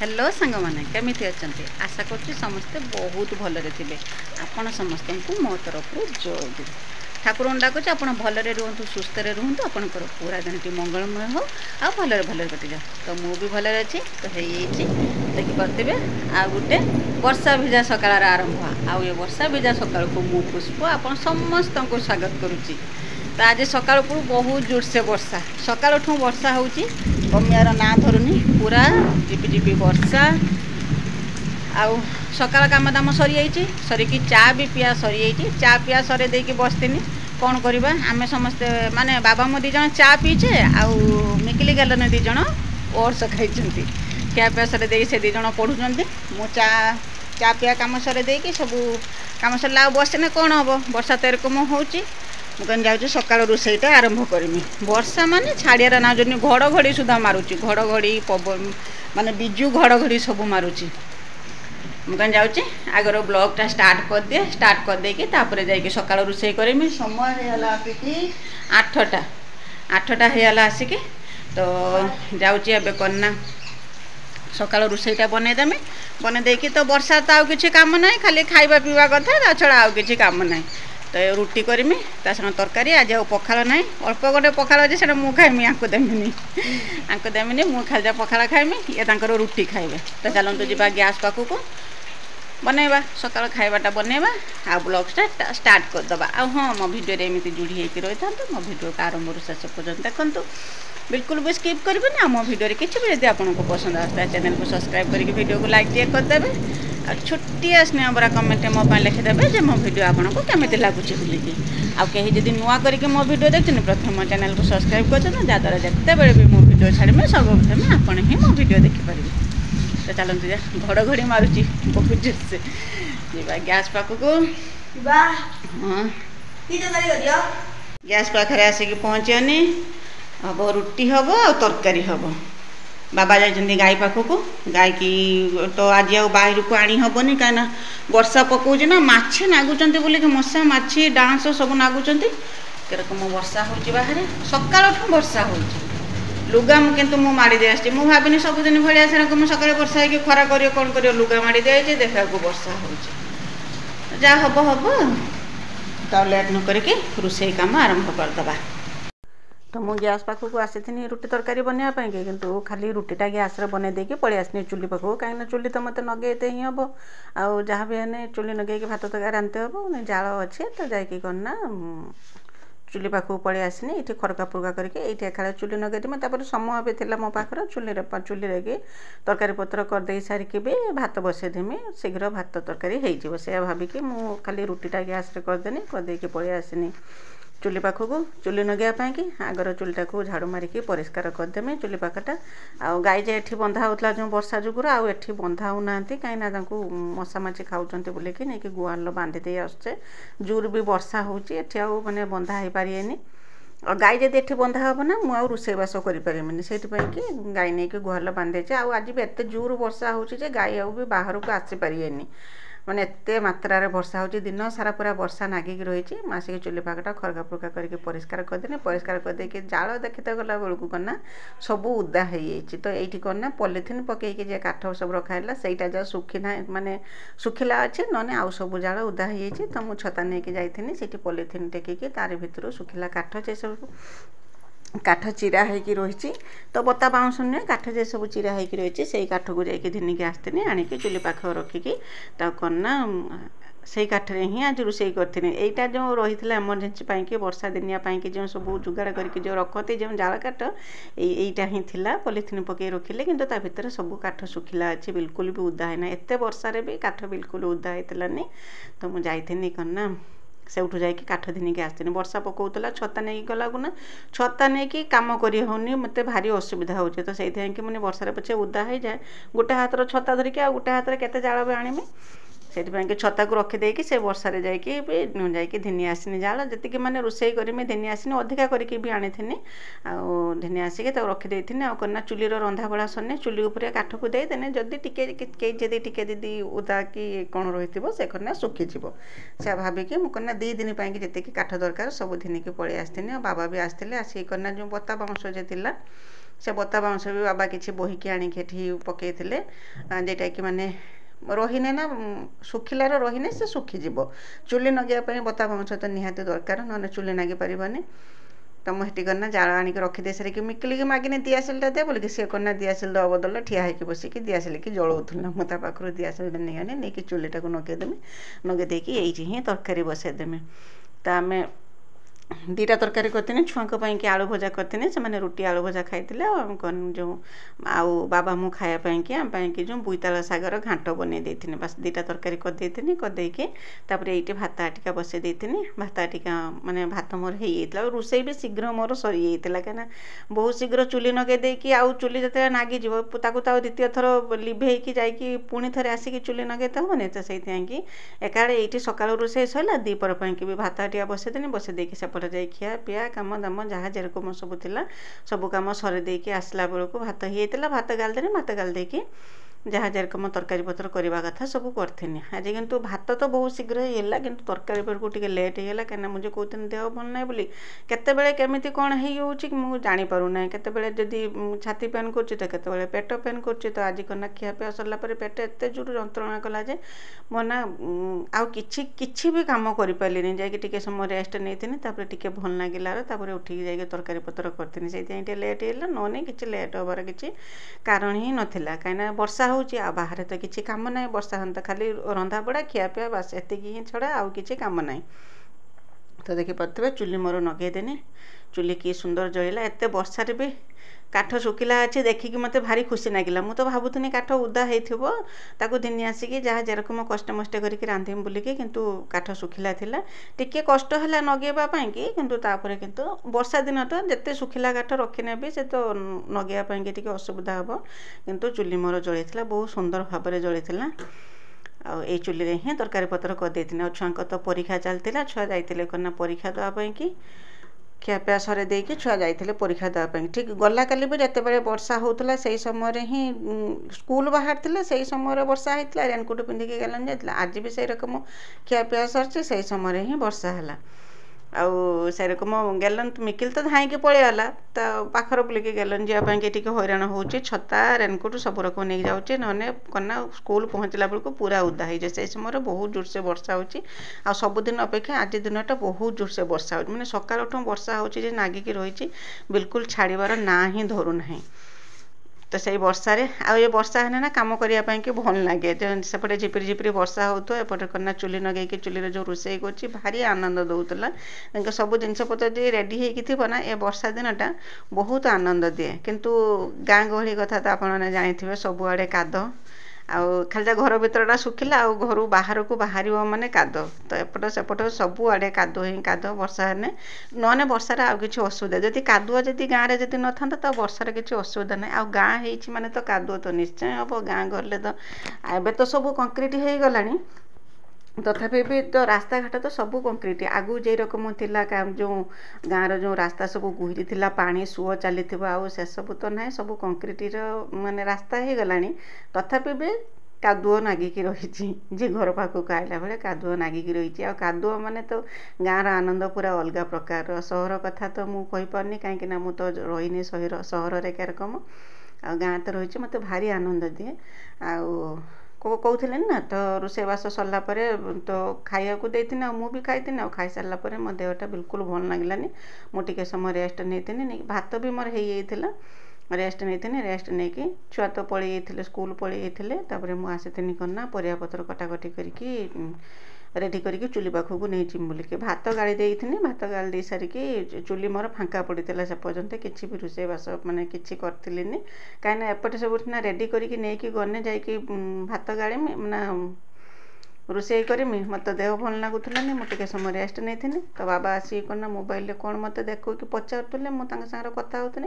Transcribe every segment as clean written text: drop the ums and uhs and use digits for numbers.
Hello सांग मैंने केमिति अच्छे आशा करुँच समस्ते बहुत भलरे थे आपण समस्त को मो तरफ जय ठाकुर डाकुच आप भलरे रुहतु सुस्थ रुहतु आपंकर पूरा दिन मंगलमय हो आ भलरे भलरे कटि जाओ। तो मुझे भलरे अच्छी तो देखिपे आ गोटे वर्षा भिजा सकाळ आरंभ आउ ये वर्षा भिजा सकाळ को मु पुष्प आप समस्त को स्वागत करुच्ची। तो आज सकाळ को बहुत जोर से वर्षा सकाळ वर्षा होची कमियार ना धरुनी पूरा झिपिझिपि वर्षा आउ सकाळ काम दाम सरी सरिकी चा भी पिया सरी चा पिया सरे देकी बसतीनी कौन करवा आमे समस्ते माने बाबा मो दीज चा पीछे आउ मिकिली गलन दीज ओट्स खाई क्या पिया सरे दे से दीज पढ़ुं मु चा पिया कम सरे देकी सब कम सरला बसने कौन हम वर्षा तो एरकम होची मुझे जाऊँ सकाल रोसईटा आरंभ करमी। वर्षा माने छाड़ियार ना जो घड़घड़ी सुधा मारुची घड़घड़ी पवन माने बिजु घड़घड़ी सब मारुची मुझे जाऊँ आगर ब्लॉगटा स्टार्ट कर दिए स्टार्ट कर देकी तापर जाइए सकाल रोसई करमी। समय होगा आसिकी 8टा होगा आसिकी तो जाऊँ करना सकाल रोसईटा बनईदेमी बन देकी तो वर्षा तो आउ किछि काम ना खाली खाइबा पीवा कथा ता छड़ा आउ किछि काम ना तो रुटी करमी ता संग तरकारी आज पखाल ना अल्प गोटे पखाल अच्छे से मुझे खाइमी आंको देमिनी मु खाली पखाल खाइमी ये तांकर रुटी खाइबे। तो चलतु जा गैस पाखक बनैबा सकाल खाइबाटा बनैबा आ ब्लॉगटा स्टार्ट करदबा। आ हाँ मो भिडियो एमती जोड़ी होकर रही था मो भिडियो का आरंभ शेष पर्यटन देखु बिल्कुल भी स्किप करेंगे ना। मो भिडियो किसी भी यदि आपको पसंद आता चैनल को सब्सक्राइब करके वीडियो को लाइक टे करदे आ छोटिया स्नेह बरा कमेंट मो लिखिदेवे जो मो भिडियो आपको केमी लगुच बोलिकी आ कहीं जब नुआ करके मो भिडियो देखते प्रथम मो चैनल को सब्सक्राइब कर जहाँद्वारा जिते बड़े भी मो भिडियो छाड़े सर्वप्रथम आपड़ ही मो भिडियो देखिपारे। तो चलते जा घड़घड़ी मारुची बहुत जोर से जा गैस पाखक गैस पाखे आसिक पहुँचनी हम रुटी हम आ तरकारी हम। बाबा जाइछन्ति गाई पाखक गाई की तो आज बाहर को आनी हेनी कहीं वर्षा पकाउछ ना माछी नागुचंती बोली मशा माछी डांस सब नागुचंती केरकम वर्षा होची बाहर सकाळ वर्षा होची लुगा किंतु मु माड़ी दे आसी मु भाविनी सबुदिन भाया सेरकम सकाଳେ वर्षा होगी खरा कर कौन कर लुगा माड़ी दे देखा को वर्षा होची जा हम हम तो लेट न करके रोसई काम आरंभ करदबा। तो मु गैस पाखक आसी रुटी तरकारी बनवाई किंतु खाली रुटीटा गैस बन देकी पलि आसनी चुली पाखक कहीं चुली तो मत नगेते ही हम आउ जहाँ भी है चुली नगे भात तरकारी रांधते हम जाल अच्छे तो जाकि करना चुली पाखक पलि आसनी ये खड़का फुड़का करके ये खाली चुली नगेदेमी तापर समय भी थी मो पाखर चुली कि तरकारी पत्र करदे सारिकी भी भात बसईदेमी शीघ्र भात तरकारी हो से भाविकी मु खाली रुटीटा गैस करदेनी करदेकी पलि आसनी चुली पाखक चुली नगेवाई कि आगर चुलीटा को झाड़ू मारिकी परिष्कार करदेमी चुली पाखटा आ गाई जे एठी बंधा होता जो वर्षा जुगुर आउ एठी बंधा होना कहीं मशा माछी खाऊँच बोलिकी नहीं कि गुआल बांधि दे आसचे जोर भी वर्षा होची एठी आउ माने बंधा हो पारेनी और गाई जब ये बंधा हम ना मुझे रोसईबास करें से गाई नहीं कि गुहाल बांधे आज भी एत जोर वर्षा होची गाई आउ भी बाहर को आसीपारे माने एते मात्रा रे वर्षा होची दिन सारा पूरा वर्षा नागिक रही मासिक चुली पाखटा खरका फुरका करके परिष्कार करदेने परिष्कार करदेकी जाल देखते गला बेलू करना सब उदा हो जाइए। तो ये करना पॉलिथिन पकईकि जे काठ सब रखाला सहीटा जा सुखीना माने सुखिला अच्छे ना आउ सब जाल उदा हो जाइए। तो मुझे छता नहीं जाइनी से पॉलिथिन टेकिकी तार भर सुखिला काठ से सब काठ चिरा होगी रही तो बता बाउंस नुहे काठ जे सब चिरा होगी रही से काठ को जाकि घिनिकी आसती आणिकी चुली पाख रखिकी करना से काठरे ही आज रोसई करी यहीटा जो रही है एमरजेन्सी कि वर्षा दिनिया कि जो सब जुगाड़ करके जो रखते जो जाल काठ यहीटा ही थिला पॉलिथिन पकई रखिले कि भितर सब काठ सुखिला अच्छे बिल्कुल भी उदा है एत वर्षार भी काठ बिल्कुल उदा होती। तो मुझे जाइनी करना से उठू जाकि काठ घिनिकी आसनी वर्षा पकाउला छता नहीं गला ना छता नहीं कि कम करनी मत भारी असुविधा हो। तो से मैंने वर्षार पचे उदा हो जाए गोटे हाथ छता धरिकी आ गोटे हाथ केते जाल भी आनमी से छता को रखिदेकी से वर्षार जाकि धिनी आसनी जाल जी मैंने रोसई करमी धिनी आसनी अधिका करके भी आनी धिनी आसिक रखिदे आना चुलीर रंधा बड़ा सरने चुली उपर काठ को देदेने जदि टे दीदी उदा कि कौन रही से करना सुखीज से भाविकी मुझे 2 दिन पर जी काठ दरकार सब धिनिकी पलि आसती बाबा भी आसते आसिक करना जो बता बाउंश जे से बता बाउंस भी बाबा किसी बोहिकी आणिकी एठी पकईथिले जेटा कि माने रहीने ना सुखिलार रहीने से सुखीजीव चुली नगेवाई बता बाउंस तो निहाती दरकार ना चुली नागी पारनी तो मुझे करना जाल आणिक रखिदे सारे मिकिल मागिने दिआसिलटा दे बोलिकी सी करना दिआसिल दवा बदल ठिया होगी बसिकी दिआसिल की जलाऊला मु ता पाखर दिआसिलटा नहीं आने नहीं चुलीटा को नगेदेमी नगेदे ये ही तरकारी बसईदेमी तो आम दीटा तरकारी करते छुआ कि आलू भजा करते से रुटी आलू भजा खाई जो आउ बाबा मु खायापाई कि आम जो बोईताल शागर घाट बन देती बस दीटा तरकारी करदेकी ये भात आटिका बसई देती भात आटिका माने भात मोर हो रोसई भी शीघ्र मोर सरी जाता कहीं बहुत शीघ्र चुली नगे देकी आउ चुली जो नागिज द्वितीय थर लिभेकी जाकि पुणी थे आसिक चुली नगे तो हेनी तो से एकाड़े ये सका रोसई सरला दीपर कि भी भात आटिका बसईदेनी बसई देकी सेपटे जाए खिया पिया कम दाम जहाँ जेरकम सब थिला सब कम सर देकी आसला बेलू भात होता भात गालदेनी भात गालदेकी जहाँ जेरकम तरकारी पत्र करवा कथा सब करथिनी आज किंतु भात तो बहुत शीघ्र होगा कि तरकारी बेलू टे लेट होगा कहीं मुझे कहते देह भल ना बोली केतबेले केमिति कौन हो जानीपारूना केतबेले जदि छाती पेन कर पेट पेन कर तो आज करना खियापिया सरला पेट एत जोर जंत्रणा कला जे मोना आउ किछि भी काम कर पारे जाकि समय रेस्ट नहीं टी भल लगे उठिक जाए तरकारी पत्र करथिनी से लेट है नौने कि लेट हबार किसी कारण ही नाला कहीं वर्षा आ बाहर तो किसी कम ना वर्षा हम तो खाली रंधा बड़ा खियापिया बास एति ही छड़ा आउ किसी कम ना तो देखिपे चुली मोर नगेदेनी चुली कि सुंदर जलिला एत वर्षार भी काठ सुखिला अच्छे देखिकी मत भारी खुशी लगिला मु तो भावुनी काठ उदा होता दिन आसिक जहाँ जेरकम कष्ट मष्ट करके रांधीम बोलिकी किंतु काठ सुखिला थिला टिके कष्ट है नगेवाई कि किंतु तापर किंतु वर्षा दिन तो जिते सुखिला काठ रखिने भी से तो नगेवाई टिके असुविधा हम किंतु चुली मोर जली बहुत सुंदर भाव में जली आ चुली ही तरकारी पत्र करदे छुआ तो परीक्षा चलता छुआ जाते करना परीक्षा देवाई कि खियापिया सरे देकी छुआ जाते परीक्षा देवाई ठीक गला काली भी जिते वर्षा होता से समय ही स्कूल बाहर थे से समय वर्षा होता रेनकोट पिंधिकी गलन जाता आज भी से रकम खियापिया सरची से समय ही वर्षा है आउ से रकम गलन मिकिल तो धाईकी पलैगला तो पाखर बुलिकी गलन जावाई टी हैरान हो छता रेनकोट सब रकम नहीं जाऊँचे ना कना स्कूल पहुँचला बेलू पूरा उदा हो जाए से समय बहुत जोर से वर्षा हो सबुदिन अपेक्षा आज दिनटा बहुत जोर से वर्षा हो मैंने सकाल वर्षा हो नागिकी रही बिल्कुल छाड़बार ना ही धरूना तो से वर्षारे ये वर्षा है ना कम करने कि भल लगे सेपटे झिपिरी झिपिरी वर्षा हो तो एपटे करना चुली नगेकी चुली जो रोसई कर भारी आनंद दौला सब जिनपतर जो रेडी होना ये वर्षा दिनटा बहुत आनंद दिए किंतु गाँ गहली कथा तो आपने जानी सबुआड़े काद आउ खाली घर भितरटा सुखिला आउ घर बाहर को बाहर माने काद तो एपट सेपट सबुआड़े कादो ही काद वर्षा है नने वर्षार आउ कि असुविधा जदि कादुआ जदि गाँव में जदि न था तो वर्षार किसी असुविधा ना आउ गाँ हो माने तो कादुआ तो निश्चय हम गाँ गले तो एबे तो सब कंक्रीट हो गलानी तथापि भी तो रास्ता घाट तो सब कंक्रीट आगु जे रकम थिला जो गाँव जो रास्ता सब गुहरी थिला पानी सुओ चली से सब तो ना सब कंक्रीट माने रास्ता हो गलानी तथापि भी कादुओ नागिकी रही जी घर पाखक आइला बेले कादुओ नागिकी रही आ कादुओ माने तो गाँव आनंद पूरा अलग प्रकार सहर कथा तो मुझे कहीपारनी कहीं मु तो रहीनी सहर रे रकम आ गाँ तो रही मत भारी आनंद दिए आउ कहते ना तो रोषेबास सरला तो खाया को देती मु भी खाई खाई सारापर मो देहटा बिल्कुल भल लगलानी मुझे समय रेस्ट नहीं भात भी मोर हो रेस्ट नहीं रेस्ट नहीं कि छुआ तो पलि स्कूल पलि मुझे आसी करना परिया पत्र कटाकटी करके रेडी करके चुली पाखक नहीं जिम बोलिकी भात गाड़ी देती भात गाड़ी दे सारिकी चुली मोर फांका पड़ता से पर्यंत किसी भी रोषेबास माने किसी करें कहीं एपटे सब रेडी करके नहीं गने जाकि भात गाड़ी ना रोषे करमी मत देह भल लगुलानी मुझे समय रेस्ट नहीं तो बाबा आसिक करना मोबाइल कौन मत देखो कि पचारे मुझे कथा होती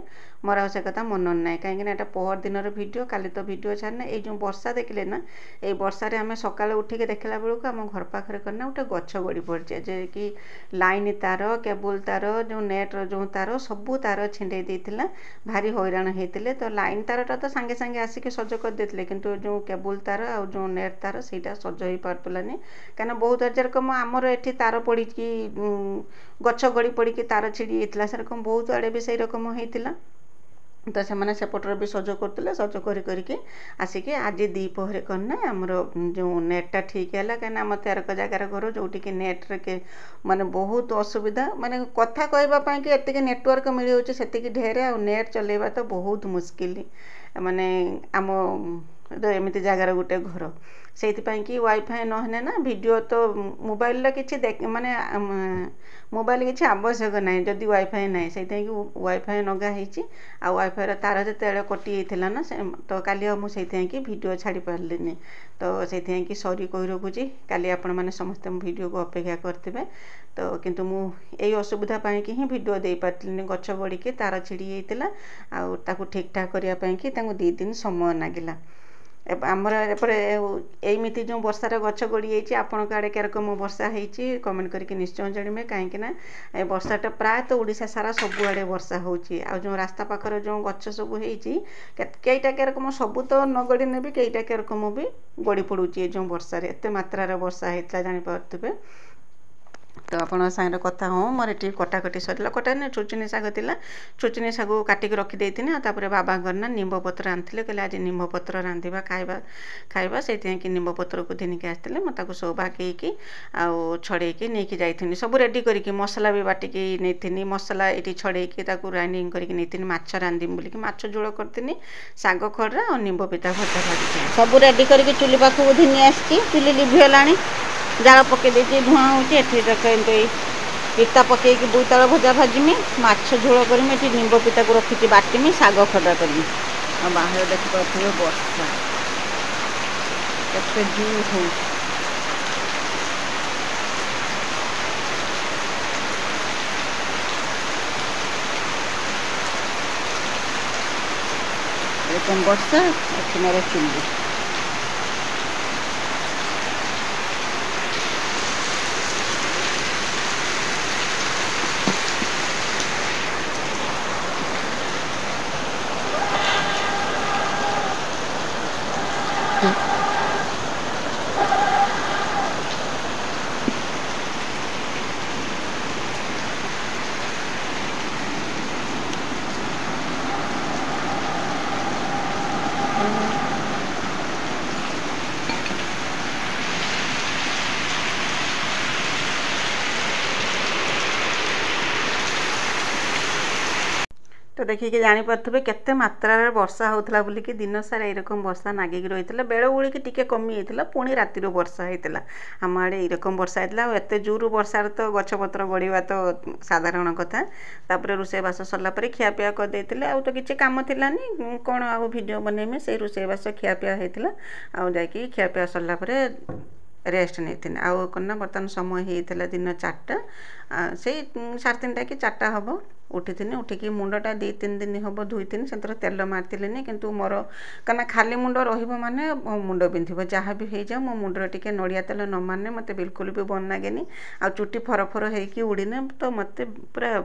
मोर से कथा मन ना कहीं पहर दिन भिडियो काली तो भिडियो छाड़ना ये जो वर्षा देखले ना ये वर्षा आम सका उठिक देखला बेलू आम घर पाखे करना गोटे गछ गड़ी पड़े जे कि लाइन तार केबुल तार जो नेट्र जो तार सबू तार छिंडे देता भारी हैरान होते तो लाइन तारटा तो सांगे सांगे आसिक सज कर देते किंतु जो केबुल तार आ जो नेट तार से सज हो पार कहीं बहुत जेरकम आमर एठी तार पड़ी गछ गड़ी पड़ी तार छिड़ी होता से रकम बहुत आड़े भी से रकम होता तो से सेपटर भी सज करते सज करके आसिक आज दीपहर करना आमर जो नेटा ठीक है कहीं आम 13 जगार घर जोटि कि नेट्रे के माने बहुत असुविधा माने कथा कहवाई कि एतिक नेटवर्क मिल से ढेर आ नेट चलेबा तो बहुत मुस्किल माने आम एमती जगार गोटे घर से कि वाईफाई नहेने ना वीडियो तो मोबाइल कि माने मोबाइल किसी आवश्यक ना जदि वाईफाई ना से वाईफाई नगाही आ वाईफाई तार जो कटि जाता ना तो काली मुझे कि वीडियो छाड़ी पार्लिनी तो से कि सॉरी कही रखुची काली आपण मैंने समस्त वीडियो को अपेक्षा करते तो किंतु यही असुविधा कि ही वीडियो दे पार्ली गछ बढ़ी के तार छिड़ी जाता आउ ठीक ठाक करने कि 2 दिन समय लगिला आमर एमती जो वर्षार गछ गड़ी जाइए आपण आड़े केरकम वर्षा होती कमेंट करके निश्चय जानवे कहीं वर्षाटा प्रायतः ओडिशा सारा सबुआड़े वर्षा होची आ जो रास्ता पाखर जो गछ सब होती कईटा केरकम सबू तो न गड़ी ने भी कईटा केरकम भी गड़ी पड़ुची जो वर्षा एत मात्रार वर्षा होता जापारे तो आप सागर कथा हाँ मोर ये कटाकटी सरला कटा ना छुचुनी शाग था छुचुनी शाग काटिक रखिदे बाबा करना निम्ब पत्र आनी कहले आज निम्ब पत्र रांधिबा खाइबा से निम्ब पत्र को घिनिक आसते मुझे सब बागेकी आउ छड़ेकी नहीं जाइनी सब रेडी करके मसला भी बाटिकी नहीं मसला ये छड़ेकी ग्राइंडिंग करके माछ रांधिम बोलिकी माछ झोल करती शाग खड़ा और निम्ब पिता भजा भाजी सब रेडी करके चुली पाखक घिनी आसी चुली लिभिगला जाल पकई दे धूआ होती पिता पकईकि बोईताल भजा भाजमी माछ झोल करमी ये निम्ब पिता को रखी बाटमी शाग खड़ा करमी आ बाहर देखिए वर्षा केते जूर हो वर्षा अच्छी मोर चुली तो देखिए जापारे केते मात्रार वर्षा होता बोलिकी दिन सारा यरकम वर्षा नागिक रही है बेल बुड़ी टी कमी जाता पुणी रातिर वर्षा होता आम आड़े यरकम वर्षा होता एत जोर वर्षार तो गछपत्र गड़ा तो साधारण कथा तापर रोषेबास सरलापर खियापिया करदे आउ तो किसी कम थी कौन आउ भिड बनईमे से रोषेबास खियापिया होता आउ जा खियापिया सरलापर रेस्ट नहीं आउ कना बर्तमान समय होता दिन 4टा से 3:30 कि 4टा हम उठी उठिकी मुंडटा 2-3 दिन हम धोईनी से तेल मार्तिनी किंतु मोर कना खाली मुंड रे मुंड बिंध जहाँ भी हो जाए मो मुंडर टिके नड़िया तेल न माने मत बिल्कुल भी भल लगे आ चुटी फरफर हो उड़ीने तो मत पूरा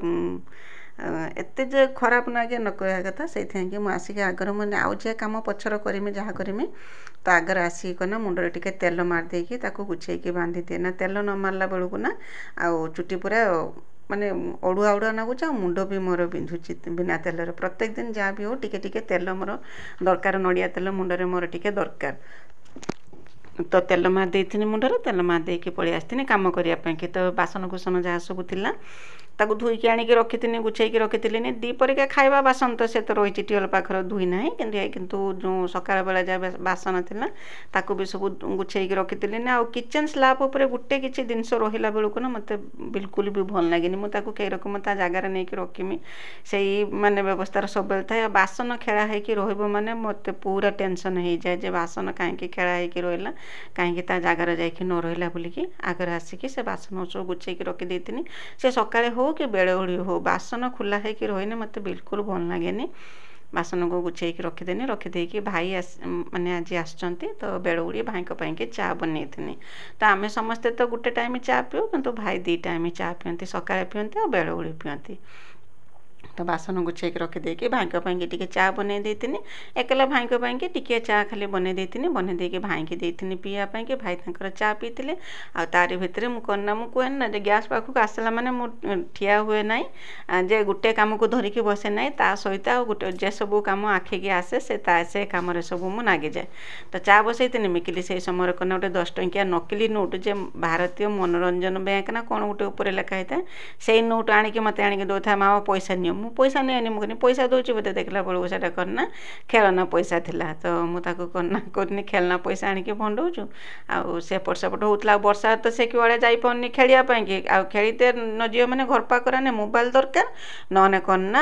एते जे खराब लगे न कह कथा से आसिक आगर मैंने आउ जे कम पछर करमी जहाँ करमी तो आगर आसिकना मुंडर टिके तेल मारदेकी गुछेकी बांधी दिए ना तेल न मारला बेलू ना आउ चुटी पूरा माने अड़ुआ अड़ुआ लगुच मुंड भी मोर बिंधुची बिना तेल प्रत्येक दिन जहाँ भी हो टिके तेल मोर दरकार नड़िया तेल मुंडरे मोर टिके दरकार तो तेल मार देती मुंडर तेल मार देकी पलि आसती कम करने तो बासन कुसन जहाँ सब थिला ताकू धोईकी आनिकी रखी गुछेकी रखी दीपरिका खाଇବା बासन तो से तो रही टिवल पाखर धोई ना किंतु जो सकाळ बेला जहाँ बासन थिला ताकू भी सब गुछेकी रखी आ किचन स्लैब उपर गोटे किसी जिनस रहा बेलू ना मत बिल्कुल भी भल लगे मुझे कई रकम ता जगार नहीं रखमी से माने व्यवस्था सब थाए बासन खेला हो माने मत पूरा टेंशन हो जाए बासन कहीं खेला हो कहीं जगार जा न रहा बोलिकी आगर आसिकी से बासन सब गुछेकी रखी से सकाळे हो कि बेले ओड़ी हो बासन खुला है कि रही मत बिल्कुल भल लगे बासन को गुछेकी रखीदेनी रखीदेकी भाई माने आज आसचंती तो बेले ओड़ी भाई के चा बनई तो आम समस्ते तो गोटे टाइम चा पीऊ किंतु भाई 2 टाइम चा पियंती सकाळे पियंती और बेले ओड़ी पियंती तो बासन गुछेक रखिदेकी भाई टी चा बन देती एकला भाई टी चा खाली बन देती बन देकी भाई की देती पीवाई भाई तर चा पीते आ तारी भितर मुझे मुझे ना गैस पाखक आसला माने ठिया हुए ना जे गोटे कम को धरिकी बसे ना ता सहित गोटे जे सब कम आखिकी आसे से कम सब मु नागी जाए तो चा बसई मिकिली से समय कना गोटे 10 टंकिया नकली नोट जे भारतीय मनोरंजन बैंक ना कौन गोटे ऊपर लिखा होता है से नोट आणिक मत आणिक दो था माँ पैसा नियो मु पैसा नहीं मुझे पैसा दूसरी बोते देखला बेलू से करना खेलना पैसा थिला तो मुझे करना करनी खेलना पैसा आणिक भंडाऊँ आउ सेपट सेपट होता वर्षा तो से कि जापारे खेलियापाई खेलते न जी मैंने घर पाकर ने मोबाइल दरकार नने करना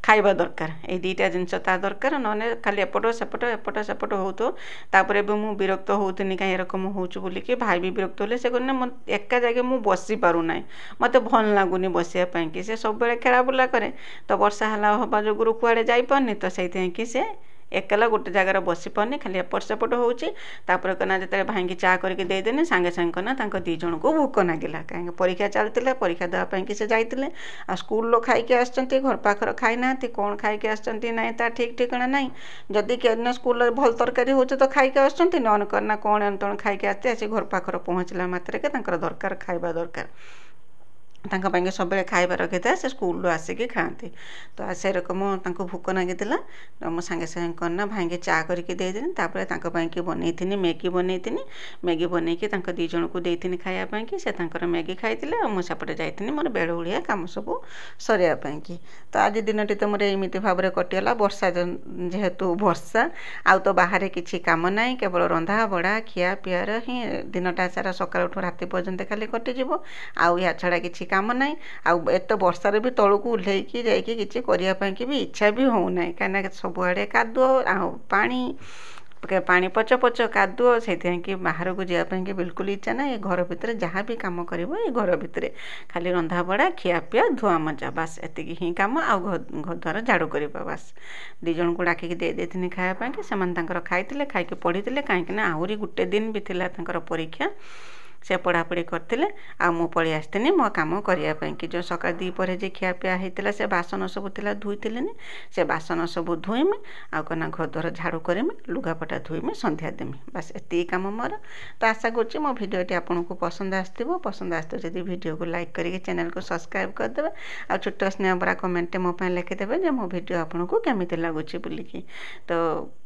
खाइबा दरकार ये दुईटा जिनस ता दरकार नने खाली एपट सेपट हो तो तापर भी मुझे विरक्त होती कहीं एरकम होचु बोलिकी भाई भी विरक्त होले से कहने एका जगह मुझे बसी पारूना मत भल लगुनि बसापी कि से सब खेला बुला करे तो वर्षा हवा जो कुआड़े जापारनी तो से कि से एकला गोटे जगार बसी पारनी खाली एपट सेपट होपर कना जो भाई चा करके देदेने सांगे सांगे कना दी जन को भूक नागिला कहीं परीक्षा चलता परीक्षा देवाई से जाते आ स्कूल खाई आसचंती घर पाखर खाई ना कौन खाई आसचंती ना ता ठीक ठिकाना ना जदि के स्कूल भल तरकारी हो तो खाई आसचंती नन करना कौन अंतण खाई आसते आसी घर पाखर पहुँचला मात्र के दरकार खाइबा दरकार तांका सब खाइबा रखी था से स्कूल आसिक खाती तो से रकम भूक लगी तो मुझे सांगे सांगे करना भाई चा करके देदेनी बनई मैगी मैगी बनई दी जन को देती खायापाई से मैगी खाई मुझे जाती मोर बेड़ उड़िया कम सब सरियापाई तो आज दिन टी तो मोर एमती भाव में कटिगला वर्षा जेहेतु वर्षा आउ तो बाहर किसी कम ना केवल रंधा बड़ा खिया पियार ही दिनटा सारा सकाल उठ राति पर्यंत खाली कटिज आउ या छड़ा किसी काम ना आउ एत वर्षार भी तौक ओह्लैकी जाकि किसी करने भी इच्छा भी होना कहीं सबुआड़े कादुओ पानी पच पच कादुओ से बाहर को जावाई बिल्कुल इच्छा ना ये घर भितर जहाँ भी कम कर घर भितर खाली रंधा बड़ा खियापिया धुआ मजा बास एतिकी ही कम आउ घर द्वार झाड़ू करवा बास दी जन को डाकिकी देती खायापाई से खाई खाई पढ़ी कहीं आहरी गोटे दिन भी थिला परीक्षा से पढ़ापढ़ी करते मु पलि आसती मो कम करने कि जो सका दीपर जे खियापिया होता से बासन सब था धोईले से बासन सब धोईमी आना घर द्वार झाड़ू करमी लुगापटा धोईमी संध्या देमी बस एति कम मोर तो आशा करुँच मो भिडियोटी आपको पसंद आसते जदि वीडियो को लाइक करके चैनल को सब्सक्राइब करदे आ छोट स्नेह भरा कमेंट मो लिखिदेवे जो मो भिडियो आपको केमी लगुच बोलिकी तो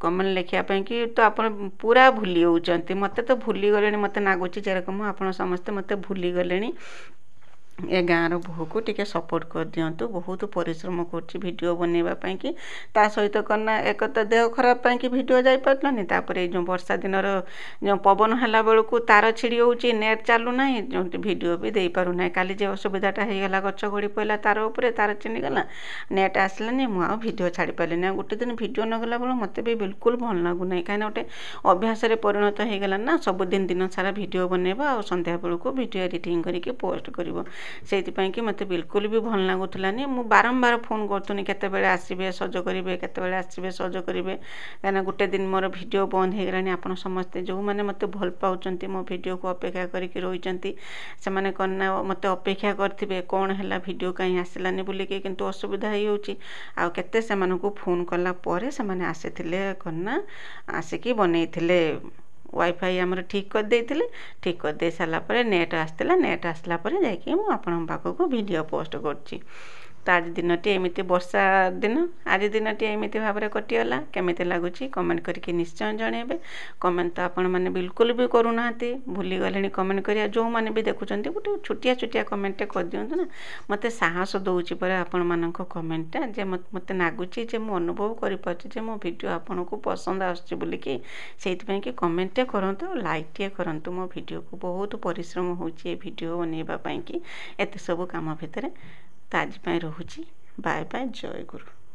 कमेंट लिखापी कि तो आप पूरा भूली होती मत तो भूली गले मत लगुच जेरकम आपण समस्ते मत भूली गले ए गाँव बोह को टिके सपोर्ट कर दिंतु बहुत परिश्रम कर वीडियो बनवाई कि सहित करना एक तो देह खराब कि वीडियो जापारे तापर जो वर्षा दिन जो पवन है बेलू तार छिड़ी हो नेट चलूना जो वीडियो भी दे पारूना काली जो असुविधाटा होगा गच गड़ी पड़ा तार उपर तार चिनीगला नेट आसलानी मुझे भिड छाड़ी पारे गोटे दिन भिड नगला बेलू मत भी बिल्कुल भल लगुना कहीं गोटे अभ्यास परिणत होगा ना सबुदिन दिन सारा भिड बनवा और संध्या बेलू भिड एडिटिंग करके पोस्ट कर से मत बिल्कुल भी भल लगुलानी मु बारंबार फोन करूनी केतबेले आसबे सज करेंगे केतबेले आसबे सज करेंगे कहीं गोटे दिन मोर भिडियो बंद हो गलानी आप समस्ते जो मैंने मत भल पाँच मो भिडियो को अपेक्षा करके रही से मैंने करना मत अपेक्षा करेंगे कौन है भिडियो कहीं आसलानी बोलिकी किंतु असुविधा हो केते से फोन कला से आसी करना आसिकी बनईले वाईफाई आमर ठीक कर देइथिले ठीक कर दे सारा पर नेट आसला नेट आसला पर जाकि मु आपन पाखक वीडियो पोस्ट करछि तो आज दिनटी एमती वर्षा दिन आज दिनटी एमती भाव में कटिगला केमिति लगुच कमेंट करके निश्चय जनइबे कमेंट तो आपण मैंने बिल्कुल भी करूना भूली गले कमेंट करिया जो मैंने भी देखुं गोटे छोटिया छोटिया कमेंट कर दिंतु ना मत साहस दौर पर आपण मान कमेंटा जे मत लगुच मु अनुभव कर मो भिडियो आपन को पसंद आसुच्ची कि कमेंट करंतु लाइक टे करंतु मो भिडियो को बहुत परिश्रम होची भिडियो बनवाई कि एत सब काम भितर तो आज रोची बाय बाय जय गुरु।